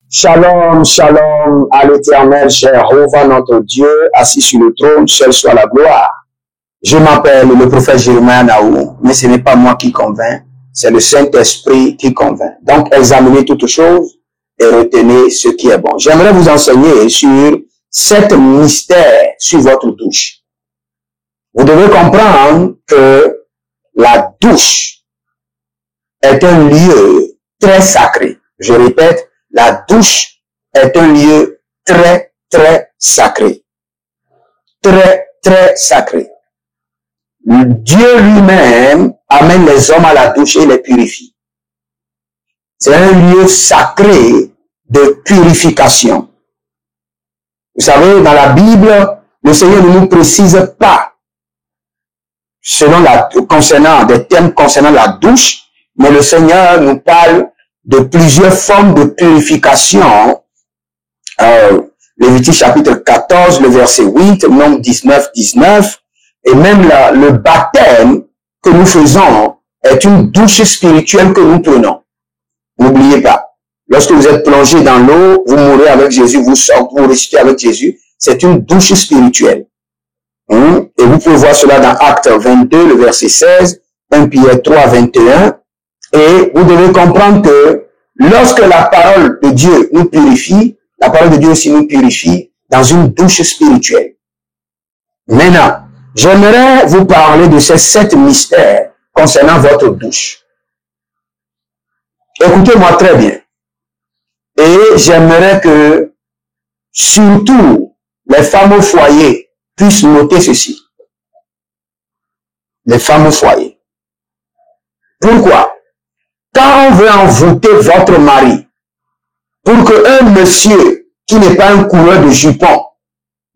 Shalom, shalom à l'Éternel, Jéhovah notre Dieu, assis sur le trône, seul soit la gloire. Je m'appelle le prophète Jérémie Naou, mais ce n'est pas moi qui convainc, c'est le Saint-Esprit qui convainc. Donc, examinez toutes choses et retenez ce qui est bon. J'aimerais vous enseigner sur 7 mystères sur votre douche. Vous devez comprendre que la douche est un lieu très sacré. Je répète, la douche est un lieu très, très sacré. Très, très sacré. Dieu lui-même amène les hommes à la douche et les purifie. C'est un lieu sacré de purification. Vous savez, dans la Bible, le Seigneur ne nous précise pas concernant des thèmes concernant la douche, mais le Seigneur nous parle de plusieurs formes de purification. Lévitique chapitre 14, le verset 8, Nombre 19, 19, et même le baptême que nous faisons est une douche spirituelle que nous prenons. N'oubliez pas, lorsque vous êtes plongé dans l'eau, vous mourrez avec Jésus, vous sortez, vous ressuscitez avec Jésus, c'est une douche spirituelle. Et vous pouvez voir cela dans Actes 22, le verset 16, 1 Pierre 3, 21, et vous devez comprendre que lorsque la parole de Dieu nous purifie, la parole de Dieu aussi nous purifie dans une douche spirituelle. Maintenant, j'aimerais vous parler de ces 7 mystères concernant votre douche. Écoutez-moi très bien. Et j'aimerais que, surtout, les femmes au foyer puissent noter ceci. Les femmes au foyer. Pourquoi? Quand on veut envoûter votre mari, pour qu'un monsieur qui n'est pas un coureur de jupons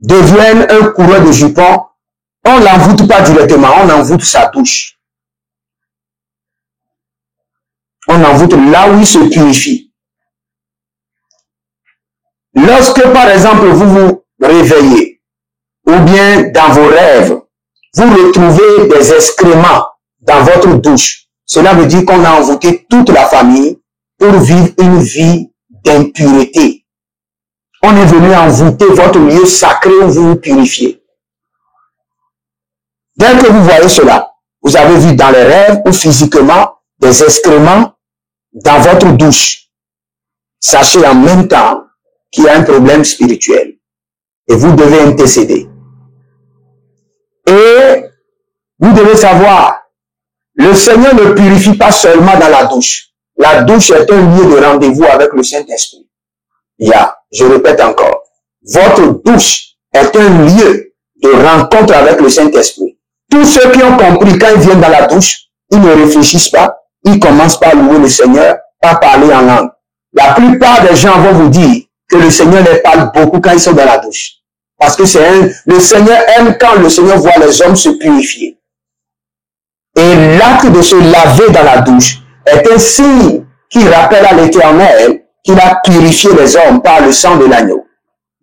devienne un coureur de jupons, on ne l'envoûte pas directement, on envoûte sa douche. On envoûte là où il se purifie. Lorsque, par exemple, vous vous réveillez, ou bien dans vos rêves, vous retrouvez des excréments dans votre douche, cela veut dire qu'on a envoûté toute la famille pour vivre une vie d'impureté. On est venu envoûter votre lieu sacré où vous vous purifiez. Dès que vous voyez cela, vous avez vu dans les rêves ou physiquement des excréments dans votre douche. Sachez en même temps qu'il y a un problème spirituel et vous devez intercéder. Et vous devez savoir, le Seigneur ne purifie pas seulement dans la douche. La douche est un lieu de rendez-vous avec le Saint-Esprit. Je répète encore, votre douche est un lieu de rencontre avec le Saint-Esprit. Tous ceux qui ont compris, quand ils viennent dans la douche, ils ne réfléchissent pas, ils commencent par louer le Seigneur, par parler en langue. La plupart des gens vont vous dire que le Seigneur les parle beaucoup quand ils sont dans la douche. Parce que le Seigneur aime quand le Seigneur voit les hommes se purifier. Et l'acte de se laver dans la douche est un signe qui rappelle à l'Éternel qu'il a purifié les hommes par le sang de l'agneau.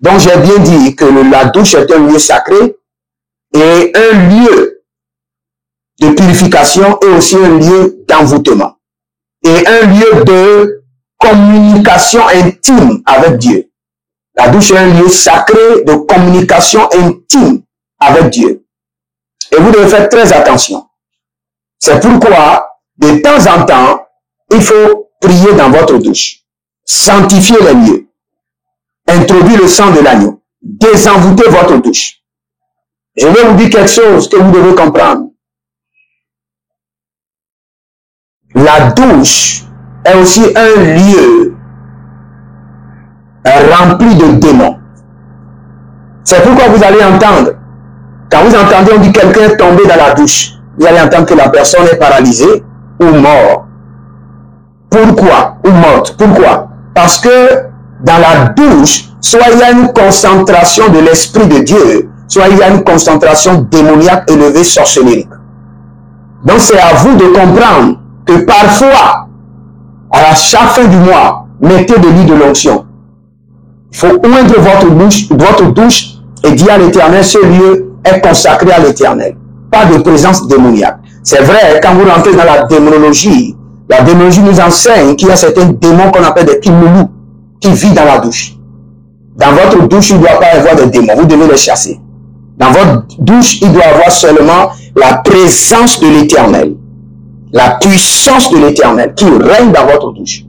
Donc j'ai bien dit que la douche est un lieu sacré et un lieu de purification et aussi un lieu d'envoûtement et un lieu de communication intime avec Dieu. La douche est un lieu sacré de communication intime avec Dieu. Et vous devez faire très attention. C'est pourquoi, de temps en temps, il faut prier dans votre douche. Sanctifier les lieux. Introduire le sang de l'agneau. Désenvoûter votre douche. Je vais vous dire quelque chose que vous devez comprendre. La douche est aussi un lieu rempli de démons. C'est pourquoi vous allez entendre, quand vous entendez on dit quelqu'un est tombé dans la douche, vous allez entendre que la personne est paralysée ou morte. Pourquoi? Ou morte. Pourquoi? Parce que dans la douche, soit il y a une concentration de l'Esprit de Dieu, soit il y a une concentration démoniaque élevée sorcellerie. Donc c'est à vous de comprendre que parfois, à chaque fin du mois, mettez de l'huile de l'onction. Il faut oindre votre douche et dire à l'Éternel, ce lieu est consacré à l'Éternel. Pas de présence démoniaque. C'est vrai, quand vous rentrez dans la démonologie nous enseigne qu'il y a certains démons qu'on appelle des kimoulous qui vivent dans la douche. Dans votre douche, il ne doit pas y avoir de démons. Vous devez les chasser. Dans votre douche, il doit y avoir seulement la présence de l'Éternel. La puissance de l'Éternel qui règne dans votre douche.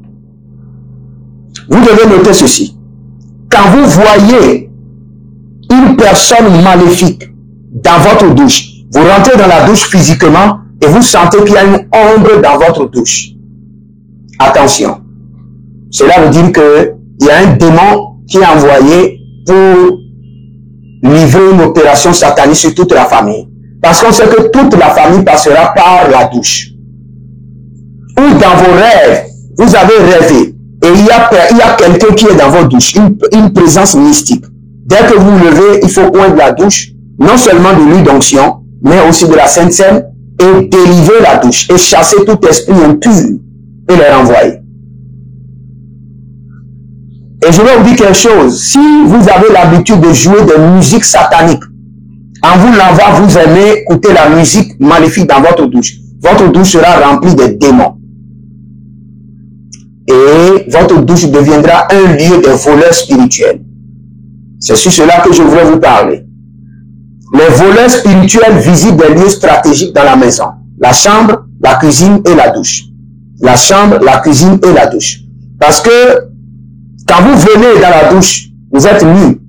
Vous devez noter ceci. Quand vous voyez une personne maléfique dans votre douche, vous rentrez dans la douche physiquement et vous sentez qu'il y a une ombre dans votre douche. Attention. Cela veut dire qu'il y a un démon qui est envoyé pour livrer une opération satanique sur toute la famille. Parce qu'on sait que toute la famille passera par la douche. Ou dans vos rêves, vous avez rêvé et il y a quelqu'un qui est dans votre douche, une présence mystique. Dès que vous vous levez, il faut oindre la douche, non seulement de l'huile d'onction, mais aussi de la Sainte Seine, et délivrer la douche, et chasser tout esprit impur, et les renvoyer. Et je vais vous dire quelque chose, si vous avez l'habitude de jouer des musiques sataniques, en vous lavant, vous aimez écouter la musique maléfique dans votre douche sera remplie de démons. Et votre douche deviendra un lieu de voleurs spirituels. C'est sur cela que je voulais vous parler. Les voleurs spirituels visitent des lieux stratégiques dans la maison. La chambre, la cuisine et la douche. La chambre, la cuisine et la douche. Parce que quand vous venez dans la douche, vous êtes nus.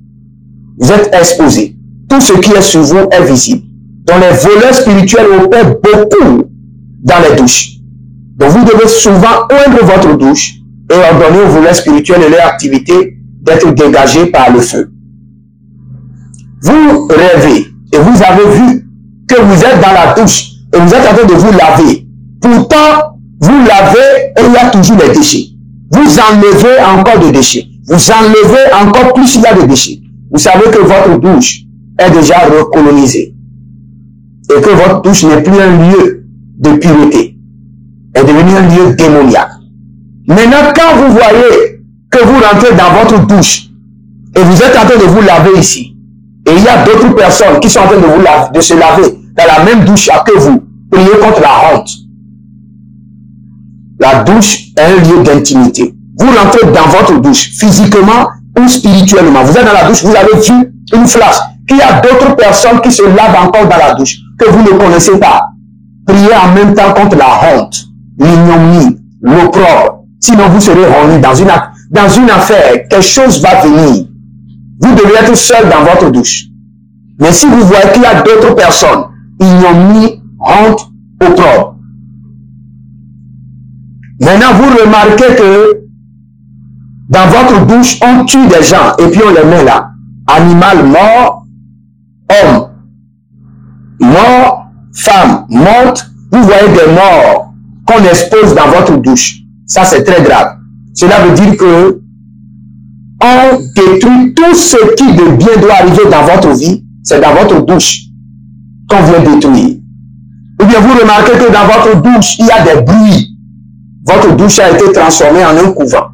Vous êtes exposés. Tout ce qui est sur vous est visible. Donc les voleurs spirituels opèrent beaucoup dans les douches. Donc vous devez souvent oindre votre douche et ordonner aux voleurs spirituels et leur activité d'être dégagés par le feu. Vous rêvez et vous avez vu que vous êtes dans la douche et vous êtes en train de vous laver. Pourtant, vous lavez et il y a toujours des déchets. Vous enlevez encore des déchets. Vous enlevez encore plus il y a de déchets. Vous savez que votre douche est déjà recolonisée. Et que votre douche n'est plus un lieu de pureté. Elle est devenue un lieu démoniaque. Maintenant, quand vous voyez que vous rentrez dans votre douche et vous êtes en train de vous laver ici, et il y a d'autres personnes qui sont en train de se laver dans la même douche que vous, priez contre la honte. La douche est un lieu d'intimité. Vous rentrez dans votre douche, physiquement ou spirituellement. Vous êtes dans la douche, vous avez vu une flash. Il y a d'autres personnes qui se lavent encore dans la douche, que vous ne connaissez pas. Priez en même temps contre la honte, l'ignominie, l'opprobre. Sinon, vous serez remis dans une affaire. Quelque chose va venir. Vous devez être seul dans votre douche. Mais si vous voyez qu'il y a d'autres personnes, ignominie, honte, opprobre. Maintenant, vous remarquez que dans votre douche, on tue des gens et puis on les met là. Animal mort, homme mort, femme morte. Vous voyez des morts qu'on expose dans votre douche. Ça, c'est très grave. Cela veut dire que on détruit tout ce qui de bien doit arriver dans votre vie. C'est dans votre douche qu'on vient détruire. Ou bien vous remarquez que dans votre douche, il y a des bruits. votre douche a été transformée en un couvent.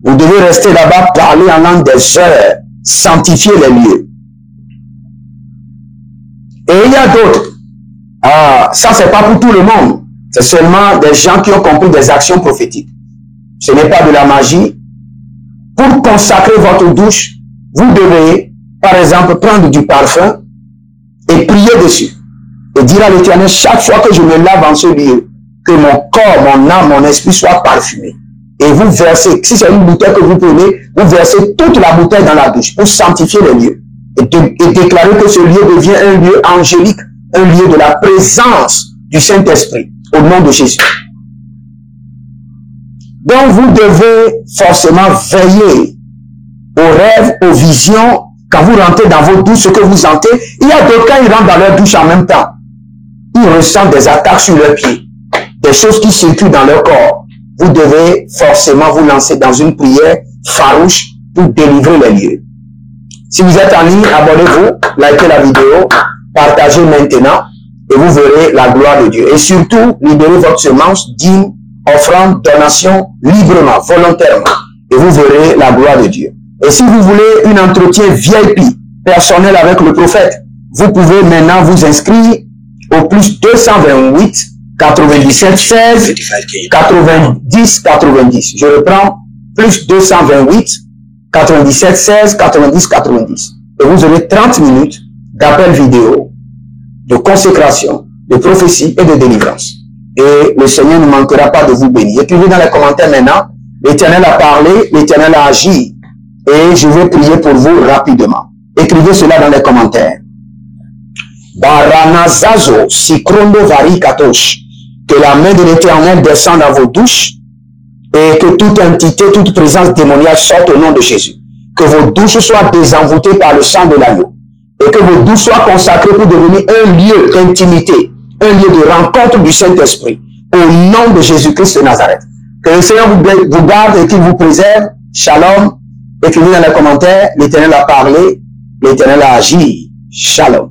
Vous devez rester là-bas, parler en langue des heures, sanctifier les lieux. Et il y a d'autres. Ça, c'est pas pour tout le monde. C'est seulement des gens qui ont compris des actions prophétiques. Ce n'est pas de la magie. Pour consacrer votre douche, vous devez, par exemple, prendre du parfum et prier dessus. Et dire à l'Éternel, chaque fois que je me lave en ce lieu, que mon corps, mon âme, mon esprit soient parfumés. Et vous versez, si c'est une bouteille que vous prenez, vous versez toute la bouteille dans la douche pour sanctifier les lieux. Et déclarer que ce lieu devient un lieu angélique, un lieu de la présence du Saint-Esprit, au nom de Jésus. Donc vous devez forcément veiller aux rêves, aux visions, quand vous rentrez dans vos douches, ce que vous sentez. Il y a d'autres, quand ils rentrent dans leur douche en même temps, ils ressentent des attaques sur leurs pieds, des choses qui circulent dans leur corps. Vous devez forcément vous lancer dans une prière farouche pour délivrer les lieux. Si vous êtes en ligne, abonnez-vous, likez la vidéo, partagez maintenant et vous verrez la gloire de Dieu. Et surtout, libérez votre semence, dîme, offrande, donation, librement, volontairement. Et vous verrez la gloire de Dieu. Et si vous voulez un entretien VIP, personnel avec le prophète, vous pouvez maintenant vous inscrire au plus 228 97 16 90 90. Je reprends, plus 228 97 16 90 90. Et vous aurez 30 minutes d'appel vidéo, de consécration, de prophétie et de délivrance. Et le Seigneur ne manquera pas de vous bénir. Écrivez dans les commentaires maintenant, l'Éternel a parlé, l'Éternel a agi. Et je vais prier pour vous rapidement. Écrivez cela dans les commentaires. Baranazazo, Sikrondo Vari Katosh. Que la main de l'Éternel descende dans vos douches et que toute entité, toute présence démoniaque sorte au nom de Jésus. Que vos douches soient désenvoûtées par le sang de l'agneau et que vos douches soient consacrées pour devenir un lieu d'intimité, un lieu de rencontre du Saint-Esprit au nom de Jésus-Christ de Nazareth. Que le Seigneur vous garde et qu'il vous préserve. Shalom. Écrivez dans les commentaires, l'Éternel a parlé, l'Éternel a agi. Shalom.